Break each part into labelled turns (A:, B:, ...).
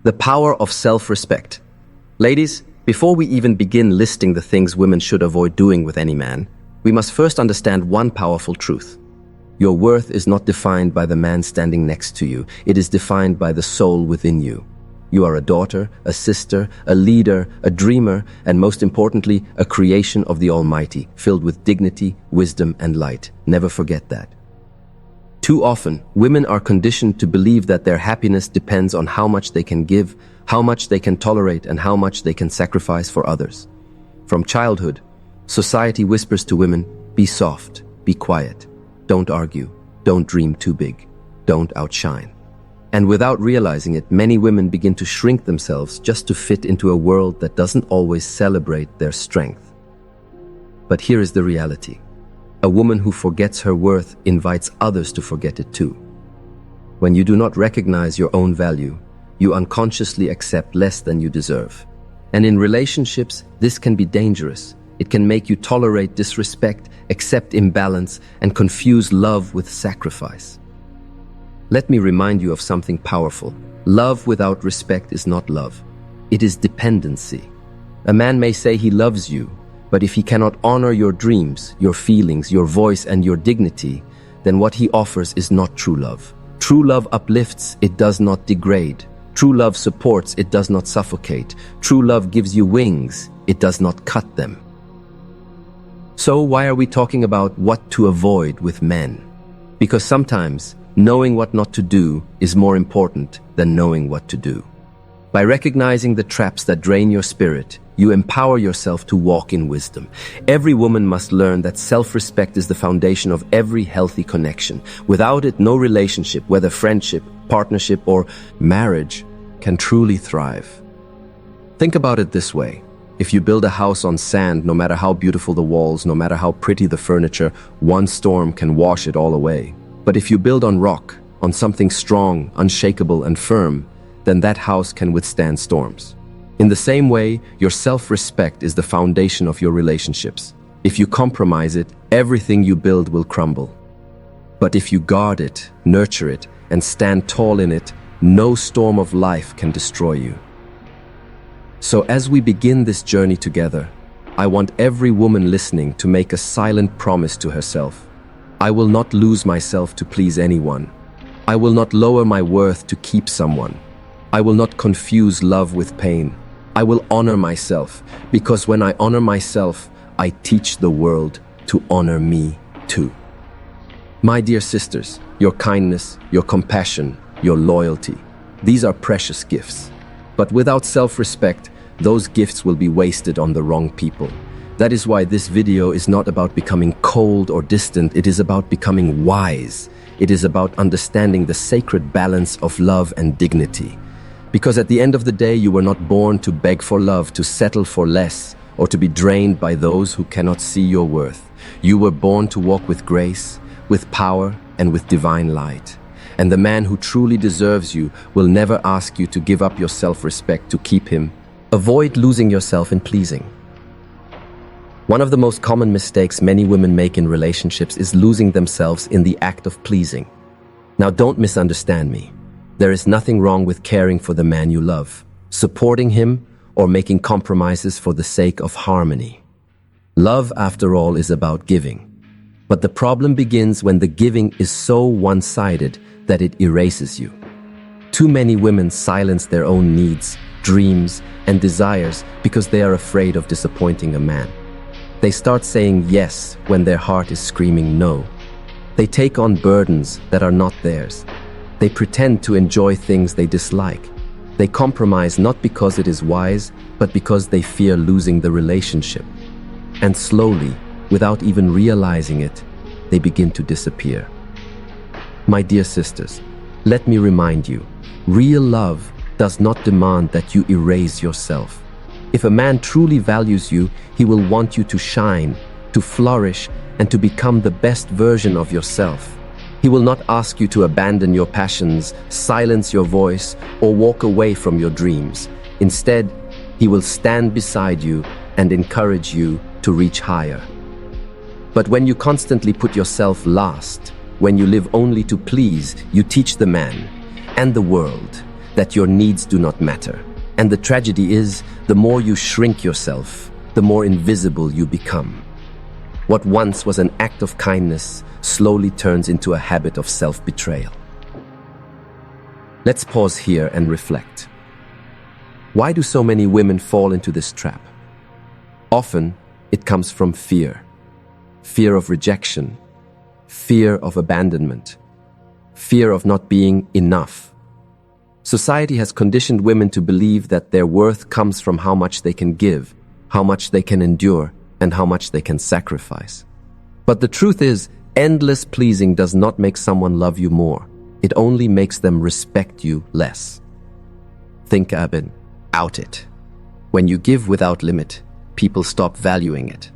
A: The power of self-respect. Ladies, before we even begin listing the things women should avoid doing with any man, we must first understand one powerful truth. Your worth is not defined by the man standing next to you. It is defined by the soul within you. You are a daughter, a sister, a leader, a dreamer, and most importantly, a creation of the Almighty, filled with dignity, wisdom, and light. Never forget that. Too often, women are conditioned to believe that their happiness depends on how much they can give, how much they can tolerate, and how much they can sacrifice for others. From childhood, society whispers to women, be soft, be quiet, don't argue, don't dream too big, don't outshine. And without realizing it, many women begin to shrink themselves just to fit into a world that doesn't always celebrate their strength. But here is the reality. A woman who forgets her worth invites others to forget it too. When you do not recognize your own value, you unconsciously accept less than you deserve. And in relationships, this can be dangerous. It can make you tolerate disrespect, accept imbalance, and confuse love with sacrifice. Let me remind you of something powerful. Love without respect is not love. It is dependency. A man may say he loves you, but if he cannot honor your dreams, your feelings, your voice, and your dignity, then what he offers is not true love. True love uplifts, it does not degrade. True love supports, it does not suffocate. True love gives you wings, it does not cut them. So why are we talking about what to avoid with men? Because sometimes knowing what not to do is more important than knowing what to do. By recognizing the traps that drain your spirit, you empower yourself to walk in wisdom. Every woman must learn that self-respect is the foundation of every healthy connection. Without it, no relationship, whether friendship, partnership, or marriage, can truly thrive. Think about it this way. If you build a house on sand, no matter how beautiful the walls, no matter how pretty the furniture, one storm can wash it all away. But if you build on rock, on something strong, unshakable, and firm, then that house can withstand storms. In the same way, your self-respect is the foundation of your relationships. If you compromise it, everything you build will crumble. But if you guard it, nurture it, and stand tall in it, no storm of life can destroy you. So as we begin this journey together, I want every woman listening to make a silent promise to herself. I will not lose myself to please anyone. I will not lower my worth to keep someone. I will not confuse love with pain. I will honor myself, because when I honor myself, I teach the world to honor me too. My dear sisters, your kindness, your compassion, your loyalty, these are precious gifts. But without self-respect, those gifts will be wasted on the wrong people. That is why this video is not about becoming cold or distant, it is about becoming wise. It is about understanding the sacred balance of love and dignity. Because at the end of the day, you were not born to beg for love, to settle for less, or to be drained by those who cannot see your worth. You were born to walk with grace, with power, and with divine light. And the man who truly deserves you will never ask you to give up your self-respect to keep him. Avoid losing yourself in pleasing. One of the most common mistakes many women make in relationships is losing themselves in the act of pleasing. Now, don't misunderstand me. There is nothing wrong with caring for the man you love, supporting him, or making compromises for the sake of harmony. Love, after all, is about giving. But the problem begins when the giving is so one-sided that it erases you. Too many women silence their own needs, dreams, and desires because they are afraid of disappointing a man. They start saying yes when their heart is screaming no. They take on burdens that are not theirs. They pretend to enjoy things they dislike. They compromise not because it is wise, but because they fear losing the relationship. And slowly, without even realizing it, they begin to disappear. My dear sisters, let me remind you, real love does not demand that you erase yourself. If a man truly values you, he will want you to shine, to flourish, and to become the best version of yourself. He will not ask you to abandon your passions, silence your voice, or walk away from your dreams. Instead, he will stand beside you and encourage you to reach higher. But when you constantly put yourself last, when you live only to please, you teach the man and the world that your needs do not matter. And the tragedy is, the more you shrink yourself, the more invisible you become. What once was an act of kindness slowly turns into a habit of self-betrayal. Let's pause here and reflect. Why do so many women fall into this trap? Often, it comes from fear. Fear of rejection, fear of abandonment, fear of not being enough. Society has conditioned women to believe that their worth comes from how much they can give, how much they can endure, and how much they can sacrifice. But the truth is, endless pleasing does not make someone love you more. It only makes them respect you less. Think about it. When you give without limit, people stop valuing it.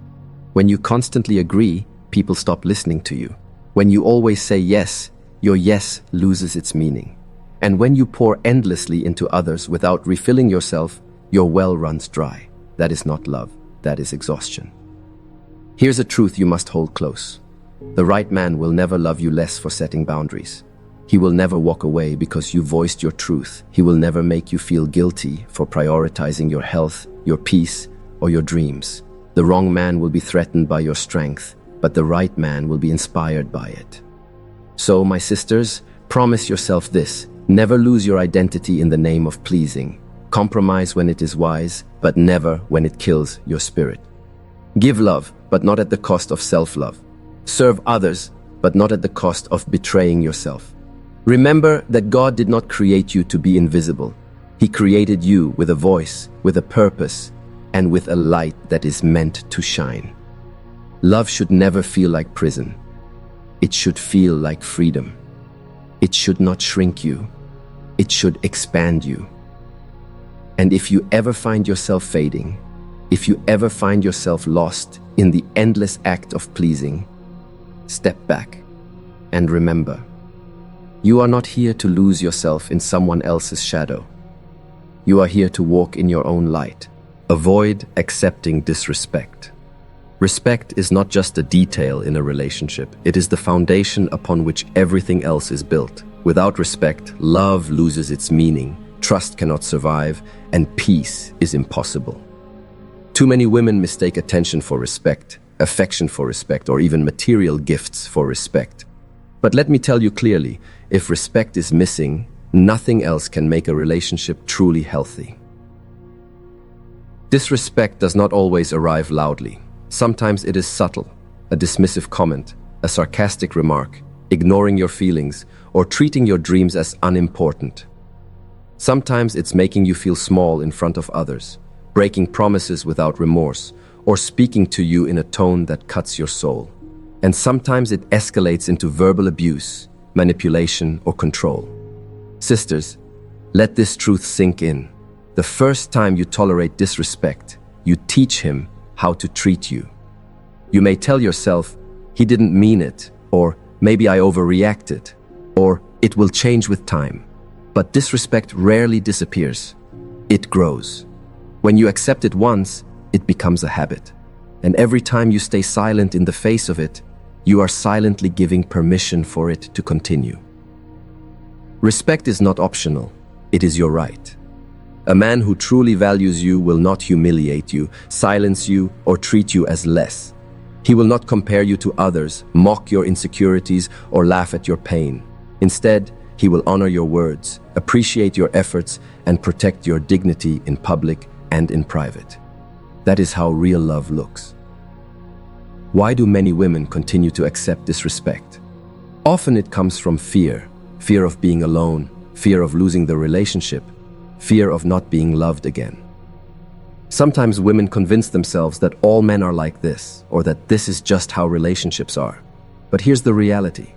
A: When you constantly agree, people stop listening to you. When you always say yes, your yes loses its meaning. And when you pour endlessly into others without refilling yourself, your well runs dry. That is not love, that is exhaustion. Here's a truth you must hold close. The right man will never love you less for setting boundaries. He will never walk away because you voiced your truth. He will never make you feel guilty for prioritizing your health, your peace, or your dreams. The wrong man will be threatened by your strength, but the right man will be inspired by it. So, my sisters, promise yourself this: never lose your identity in the name of pleasing. Compromise when it is wise, but never when it kills your spirit. Give love, but not at the cost of self-love. Serve others, but not at the cost of betraying yourself. Remember that God did not create you to be invisible. He created you with a voice, with a purpose, and with a light that is meant to shine. Love should never feel like prison. It should feel like freedom. It should not shrink you. It should expand you. And if you ever find yourself fading, if you ever find yourself lost in the endless act of pleasing, step back and remember, you are not here to lose yourself in someone else's shadow. You are here to walk in your own light. Avoid accepting disrespect. Respect is not just a detail in a relationship. It is the foundation upon which everything else is built. Without respect, love loses its meaning, trust cannot survive, and peace is impossible. Too many women mistake attention for respect, affection for respect, or even material gifts for respect. But let me tell you clearly, if respect is missing, nothing else can make a relationship truly healthy. Disrespect does not always arrive loudly. Sometimes it is subtle, a dismissive comment, a sarcastic remark, ignoring your feelings, or treating your dreams as unimportant. Sometimes it's making you feel small in front of others, breaking promises without remorse, or speaking to you in a tone that cuts your soul. And sometimes it escalates into verbal abuse, manipulation, or control. Sisters, let this truth sink in. The first time you tolerate disrespect, you teach him how to treat you. You may tell yourself, he didn't mean it, or maybe I overreacted, or it will change with time. But disrespect rarely disappears. It grows. When you accept it once, it becomes a habit. And every time you stay silent in the face of it, you are silently giving permission for it to continue. Respect is not optional. It is your right. A man who truly values you will not humiliate you, silence you, or treat you as less. He will not compare you to others, mock your insecurities, or laugh at your pain. Instead, he will honor your words, appreciate your efforts, and protect your dignity in public and in private. That is how real love looks. Why do many women continue to accept disrespect? Often it comes from fear. Fear of being alone, fear of losing the relationship, fear of not being loved again. Sometimes women convince themselves that all men are like this, or that this is just how relationships are. But here's the reality.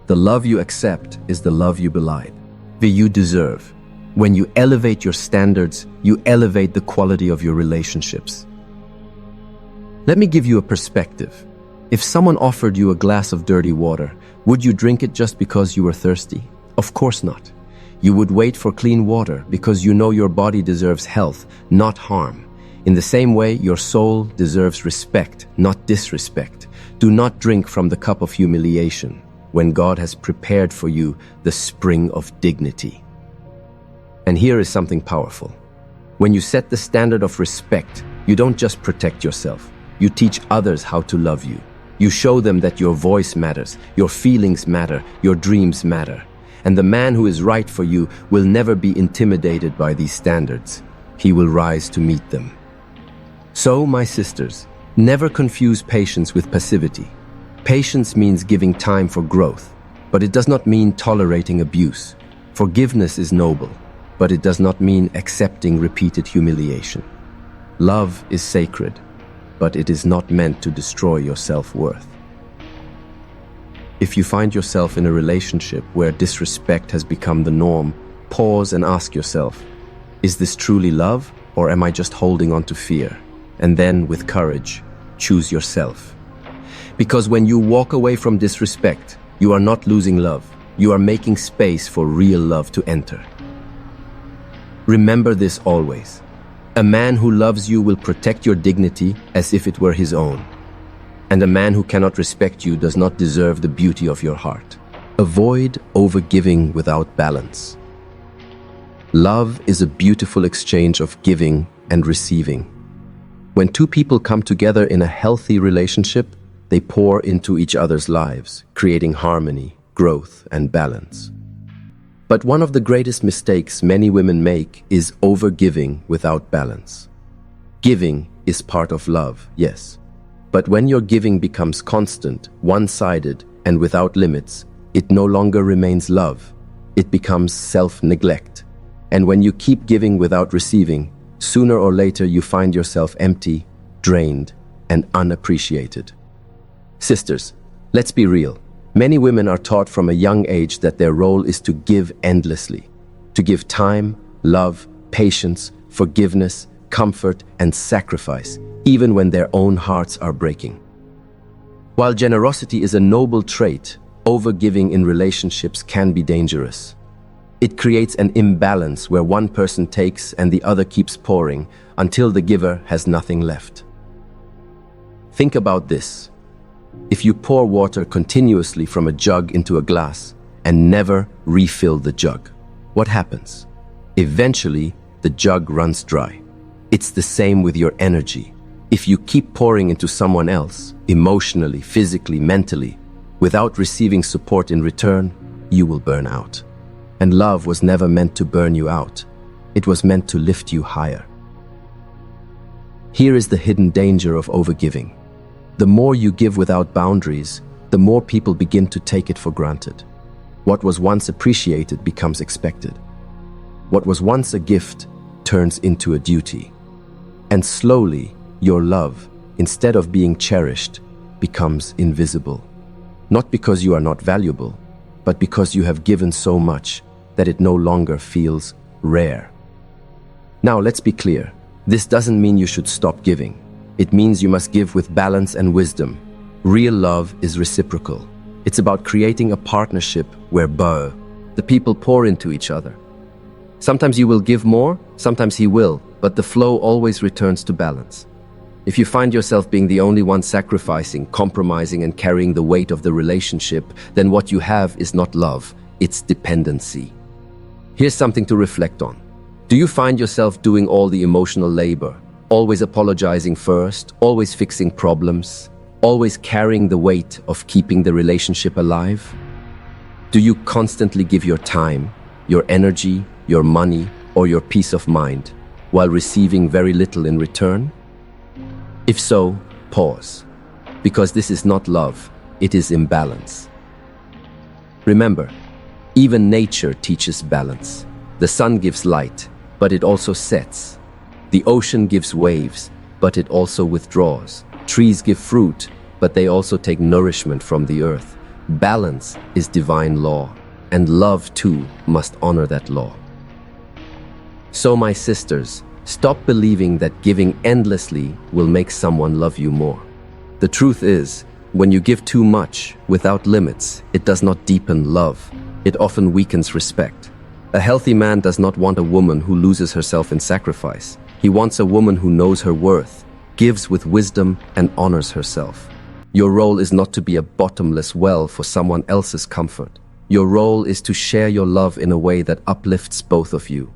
A: The love you accept is the love you belied. The you deserve. When you elevate your standards, you elevate the quality of your relationships. Let me give you a perspective. If someone offered you a glass of dirty water, would you drink it just because you were thirsty? Of course not. You would wait for clean water because you know your body deserves health, not harm. In the same way, your soul deserves respect, not disrespect. Do not drink from the cup of humiliation when God has prepared for you the spring of dignity. And here is something powerful. When you set the standard of respect, you don't just protect yourself. You teach others how to love you. You show them that your voice matters, your feelings matter, your dreams matter. And the man who is right for you will never be intimidated by these standards. He will rise to meet them. So, my sisters, never confuse patience with passivity. Patience means giving time for growth, but it does not mean tolerating abuse. Forgiveness is noble, but it does not mean accepting repeated humiliation. Love is sacred, but it is not meant to destroy your self-worth. If you find yourself in a relationship where disrespect has become the norm, pause and ask yourself, is this truly love, or am I just holding on to fear? And then, with courage, choose yourself. Because when you walk away from disrespect, you are not losing love. You are making space for real love to enter. Remember this always. A man who loves you will protect your dignity as if it were his own. And a man who cannot respect you does not deserve the beauty of your heart. Avoid overgiving without balance. Love is a beautiful exchange of giving and receiving. When two people come together in a healthy relationship, they pour into each other's lives, creating harmony, growth, and balance. But one of the greatest mistakes many women make is overgiving without balance. Giving is part of love, yes. But when your giving becomes constant, one-sided, and without limits, it no longer remains love. It becomes self-neglect. And when you keep giving without receiving, sooner or later you find yourself empty, drained, and unappreciated. Sisters, let's be real. Many women are taught from a young age that their role is to give endlessly, to give time, love, patience, forgiveness, comfort, and sacrifice, even when their own hearts are breaking. While generosity is a noble trait, overgiving in relationships can be dangerous. It creates an imbalance where one person takes and the other keeps pouring until the giver has nothing left. Think about this. If you pour water continuously from a jug into a glass and never refill the jug, what happens? Eventually, the jug runs dry. It's the same with your energy. If you keep pouring into someone else, emotionally, physically, mentally, without receiving support in return, you will burn out. And love was never meant to burn you out. It was meant to lift you higher. Here is the hidden danger of overgiving. The more you give without boundaries, the more people begin to take it for granted. What was once appreciated becomes expected. What was once a gift turns into a duty. And slowly, your love, instead of being cherished, becomes invisible. Not because you are not valuable, but because you have given so much that it no longer feels rare. Now, let's be clear. This doesn't mean you should stop giving. It means you must give with balance and wisdom. Real love is reciprocal. It's about creating a partnership where the people pour into each other. Sometimes you will give more, sometimes he will, but the flow always returns to balance. If you find yourself being the only one sacrificing, compromising, and carrying the weight of the relationship, then what you have is not love, it's dependency. Here's something to reflect on. Do you find yourself doing all the emotional labor, always apologizing first, always fixing problems, always carrying the weight of keeping the relationship alive? Do you constantly give your time, your energy, your money, or your peace of mind, while receiving very little in return? If so, pause, because this is not love, it is imbalance. Remember, even nature teaches balance. The sun gives light, but it also sets. The ocean gives waves, but it also withdraws. Trees give fruit, but they also take nourishment from the earth. Balance is divine law, and love too must honor that law. So, my sisters, stop believing that giving endlessly will make someone love you more. The truth is, when you give too much, without limits, it does not deepen love. It often weakens respect. A healthy man does not want a woman who loses herself in sacrifice. He wants a woman who knows her worth, gives with wisdom, and honors herself. Your role is not to be a bottomless well for someone else's comfort. Your role is to share your love in a way that uplifts both of you.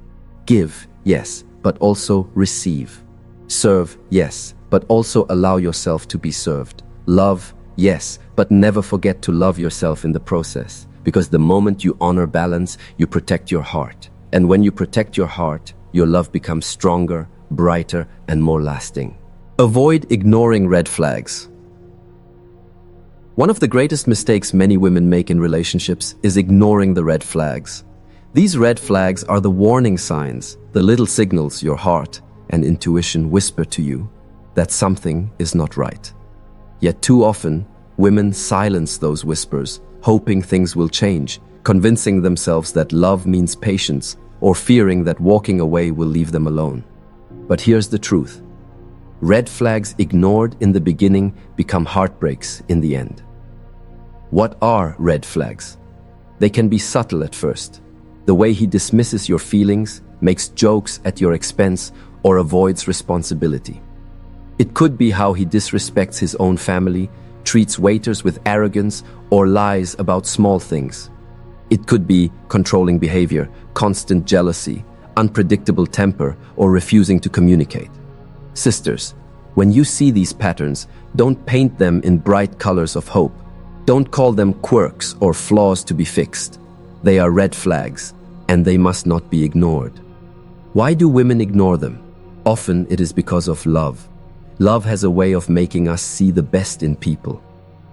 A: Give, yes, but also receive. Serve, yes, but also allow yourself to be served. Love, yes, but never forget to love yourself in the process. Because the moment you honor balance, you protect your heart. And when you protect your heart, your love becomes stronger, brighter, and more lasting. Avoid ignoring red flags. One of the greatest mistakes many women make in relationships is ignoring the red flags. These red flags are the warning signs, the little signals your heart and intuition whisper to you that something is not right. Yet too often, women silence those whispers, hoping things will change, convincing themselves that love means patience, or fearing that walking away will leave them alone. But here's the truth. Red flags ignored in the beginning become heartbreaks in the end. What are red flags? They can be subtle at first. The way he dismisses your feelings, makes jokes at your expense, or avoids responsibility. It could be how he disrespects his own family, treats waiters with arrogance, or lies about small things. It could be controlling behavior, constant jealousy, unpredictable temper, or refusing to communicate. Sisters, when you see these patterns, don't paint them in bright colors of hope. Don't call them quirks or flaws to be fixed. They are red flags, and they must not be ignored. Why do women ignore them? Often it is because of love. Love has a way of making us see the best in people.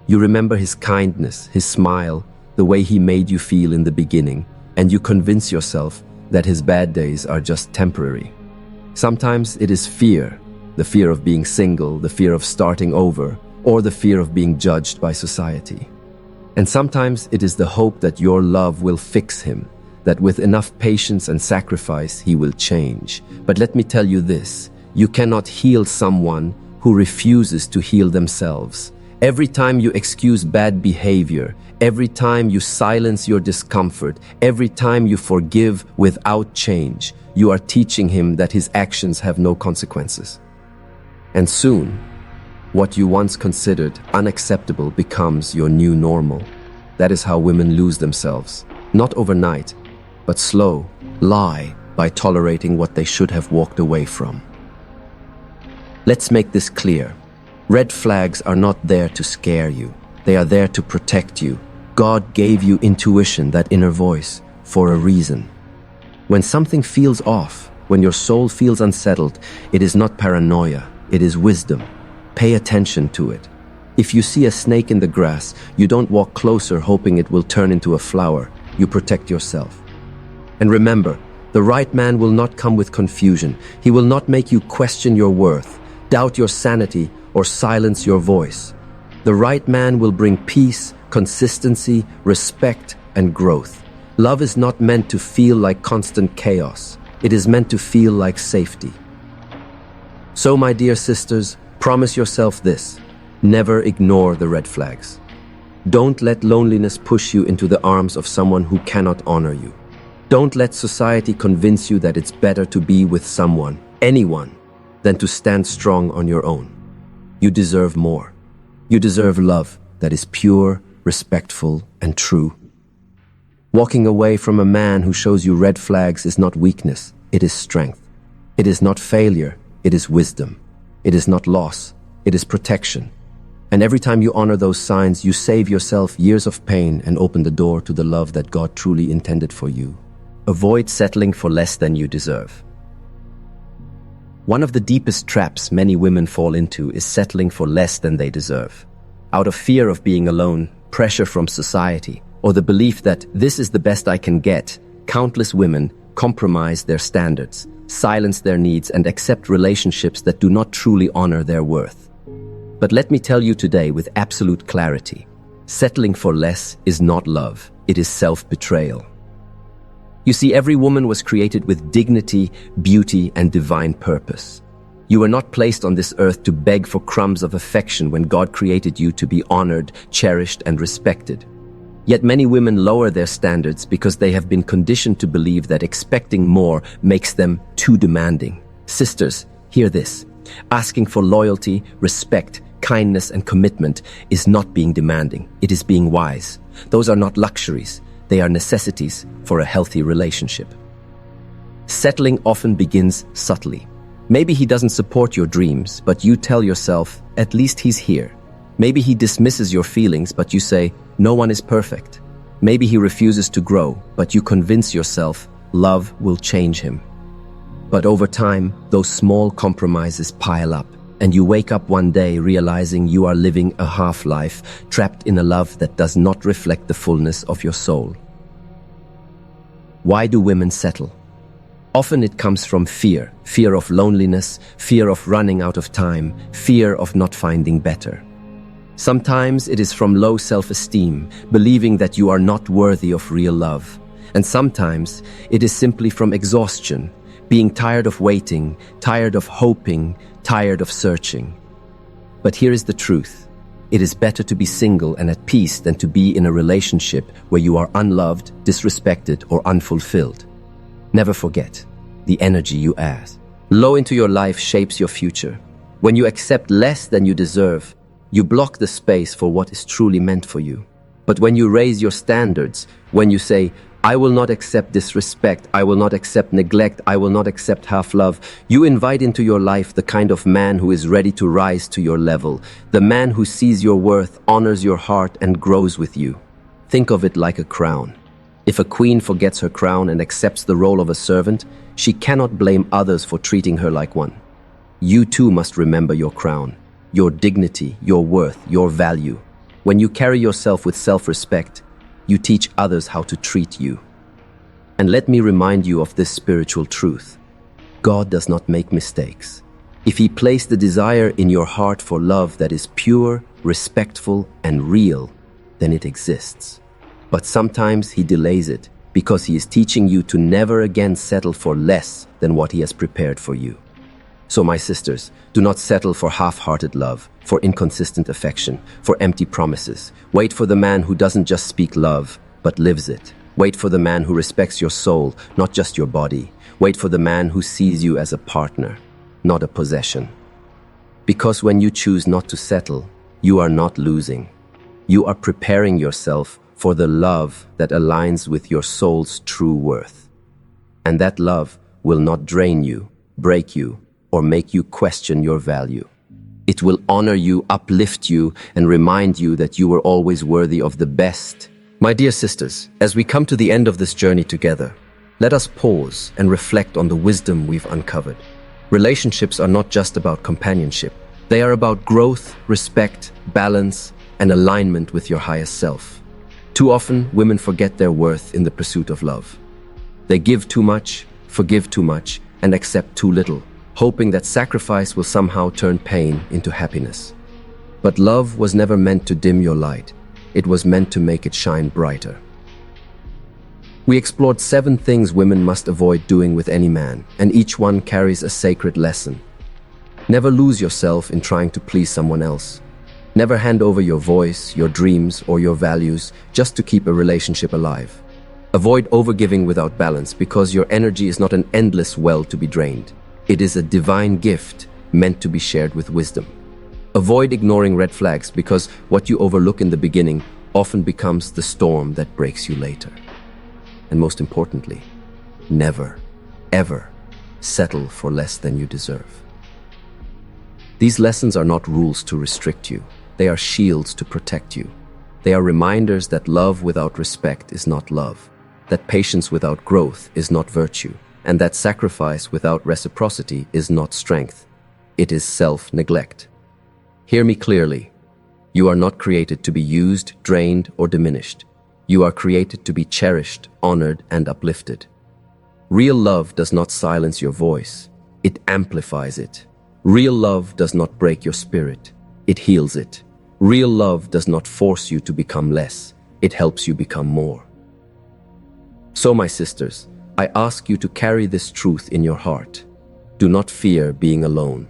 A: You remember his kindness, his smile, the way he made you feel in the beginning, and you convince yourself that his bad days are just temporary. Sometimes it is fear, the fear of being single, the fear of starting over, or the fear of being judged by society. And sometimes it is the hope that your love will fix him, that with enough patience and sacrifice he will change. But let me tell you this, you cannot heal someone who refuses to heal themselves. Every time you excuse bad behavior, every time you silence your discomfort, every time you forgive without change, you are teaching him that his actions have no consequences. And soon, what you once considered unacceptable becomes your new normal. That is how women lose themselves. Not overnight, but slow, lie by tolerating what they should have walked away from. Let's make this clear. Red flags are not there to scare you. They are there to protect you. God gave you intuition, that inner voice, for a reason. When something feels off, when your soul feels unsettled, it is not paranoia, it is wisdom. Pay attention to it. If you see a snake in the grass, you don't walk closer hoping it will turn into a flower. You protect yourself. And remember, the right man will not come with confusion. He will not make you question your worth, doubt your sanity, or silence your voice. The right man will bring peace, consistency, respect, and growth. Love is not meant to feel like constant chaos. It is meant to feel like safety. So, my dear sisters, promise yourself this: never ignore the red flags. Don't let loneliness push you into the arms of someone who cannot honor you. Don't let society convince you that it's better to be with someone, anyone, than to stand strong on your own. You deserve more. You deserve love that is pure, respectful, and true. Walking away from a man who shows you red flags is not weakness, it is strength. It is not failure, it is wisdom. It is not loss, it is protection. And every time you honor those signs, you save yourself years of pain and open the door to the love that God truly intended for you. Avoid settling for less than you deserve. One of the deepest traps many women fall into is settling for less than they deserve. Out of fear of being alone, pressure from society, or the belief that this is the best I can get, countless women compromise their standards, silence their needs, and accept relationships that do not truly honor their worth. But let me tell you today with absolute clarity, settling for less is not love, it is self-betrayal. You see, every woman was created with dignity, beauty, and divine purpose. You were not placed on this earth to beg for crumbs of affection when God created you to be honored, cherished, and respected. Yet many women lower their standards because they have been conditioned to believe that expecting more makes them too demanding. Sisters, hear this. Asking for loyalty, respect, kindness, and commitment is not being demanding. It is being wise. Those are not luxuries. They are necessities for a healthy relationship. Settling often begins subtly. Maybe he doesn't support your dreams, but you tell yourself, at least he's here. Maybe he dismisses your feelings, but you say, no one is perfect. Maybe he refuses to grow, but you convince yourself, love will change him. But over time, those small compromises pile up, and you wake up one day realizing you are living a half-life, trapped in a love that does not reflect the fullness of your soul. Why do women settle? Often it comes from fear of loneliness, fear of running out of time, fear of not finding better. Sometimes it is from low self-esteem, believing that you are not worthy of real love. And sometimes it is simply from exhaustion, being tired of waiting, tired of hoping, tired of searching. But here is the truth. It is better to be single and at peace than to be in a relationship where you are unloved, disrespected, or unfulfilled. Never forget, the energy you add low into your life shapes your future. When you accept less than you deserve, you block the space for what is truly meant for you. But when you raise your standards, when you say, I will not accept disrespect, I will not accept neglect, I will not accept half-love, you invite into your life the kind of man who is ready to rise to your level, the man who sees your worth, honors your heart, and grows with you. Think of it like a crown. If a queen forgets her crown and accepts the role of a servant, she cannot blame others for treating her like one. You too must remember your crown, your dignity, your worth, your value. When you carry yourself with self-respect, you teach others how to treat you. And let me remind you of this spiritual truth. God does not make mistakes. If He placed the desire in your heart for love that is pure, respectful, and real, then it exists. But sometimes He delays it because He is teaching you to never again settle for less than what He has prepared for you. So my sisters, do not settle for half-hearted love, for inconsistent affection, for empty promises. Wait for the man who doesn't just speak love, but lives it. Wait for the man who respects your soul, not just your body. Wait for the man who sees you as a partner, not a possession. Because when you choose not to settle, you are not losing. You are preparing yourself for the love that aligns with your soul's true worth. And that love will not drain you, break you, or make you question your value. It will honor you, uplift you, and remind you that you were always worthy of the best. My dear sisters, as we come to the end of this journey together, let us pause and reflect on the wisdom we've uncovered. Relationships are not just about companionship. They are about growth, respect, balance, and alignment with your highest self. Too often, women forget their worth in the pursuit of love. They give too much, forgive too much, and accept too little, hoping that sacrifice will somehow turn pain into happiness. But love was never meant to dim your light. It was meant to make it shine brighter. We explored 7 things women must avoid doing with any man, and each one carries a sacred lesson. Never lose yourself in trying to please someone else. Never hand over your voice, your dreams, or your values just to keep a relationship alive. Avoid overgiving without balance because your energy is not an endless well to be drained. It is a divine gift meant to be shared with wisdom. Avoid ignoring red flags because what you overlook in the beginning often becomes the storm that breaks you later. And most importantly, never, ever settle for less than you deserve. These lessons are not rules to restrict you. They are shields to protect you. They are reminders that love without respect is not love, that patience without growth is not virtue, and that sacrifice without reciprocity is not strength. It is self-neglect. Hear me clearly. You are not created to be used, drained, or diminished. You are created to be cherished, honored, and uplifted. Real love does not silence your voice. It amplifies it. Real love does not break your spirit. It heals it. Real love does not force you to become less. It helps you become more. So, my sisters, I ask you to carry this truth in your heart. Do not fear being alone.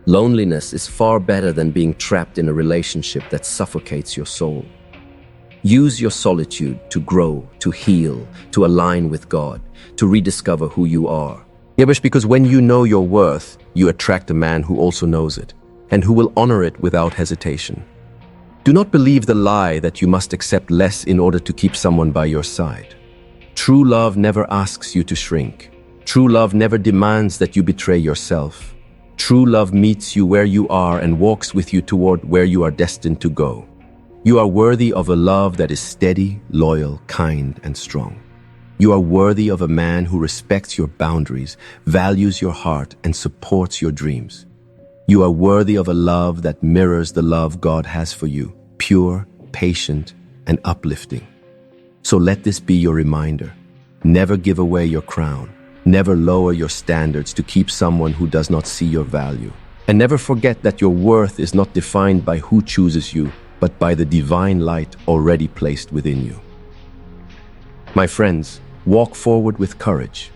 A: Loneliness is far better than being trapped in a relationship that suffocates your soul. Use your solitude to grow, to heal, to align with God, to rediscover who you are. Yabish, because when you know your worth, you attract a man who also knows it, and who will honor it without hesitation. Do not believe the lie that you must accept less in order to keep someone by your side. True love never asks you to shrink. True love never demands that you betray yourself. True love meets you where you are and walks with you toward where you are destined to go. You are worthy of a love that is steady, loyal, kind, and strong. You are worthy of a man who respects your boundaries, values your heart, and supports your dreams. You are worthy of a love that mirrors the love God has for you, pure, patient, and uplifting. So let this be your reminder. Never give away your crown. Never lower your standards to keep someone who does not see your value. And never forget that your worth is not defined by who chooses you, but by the divine light already placed within you. My friends, walk forward with courage.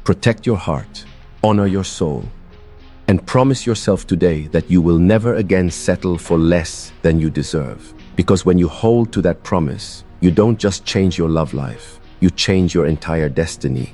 A: Protect your heart, honor your soul, and promise yourself today that you will never again settle for less than you deserve. Because when you hold to that promise, you don't just change your love life, you change your entire destiny.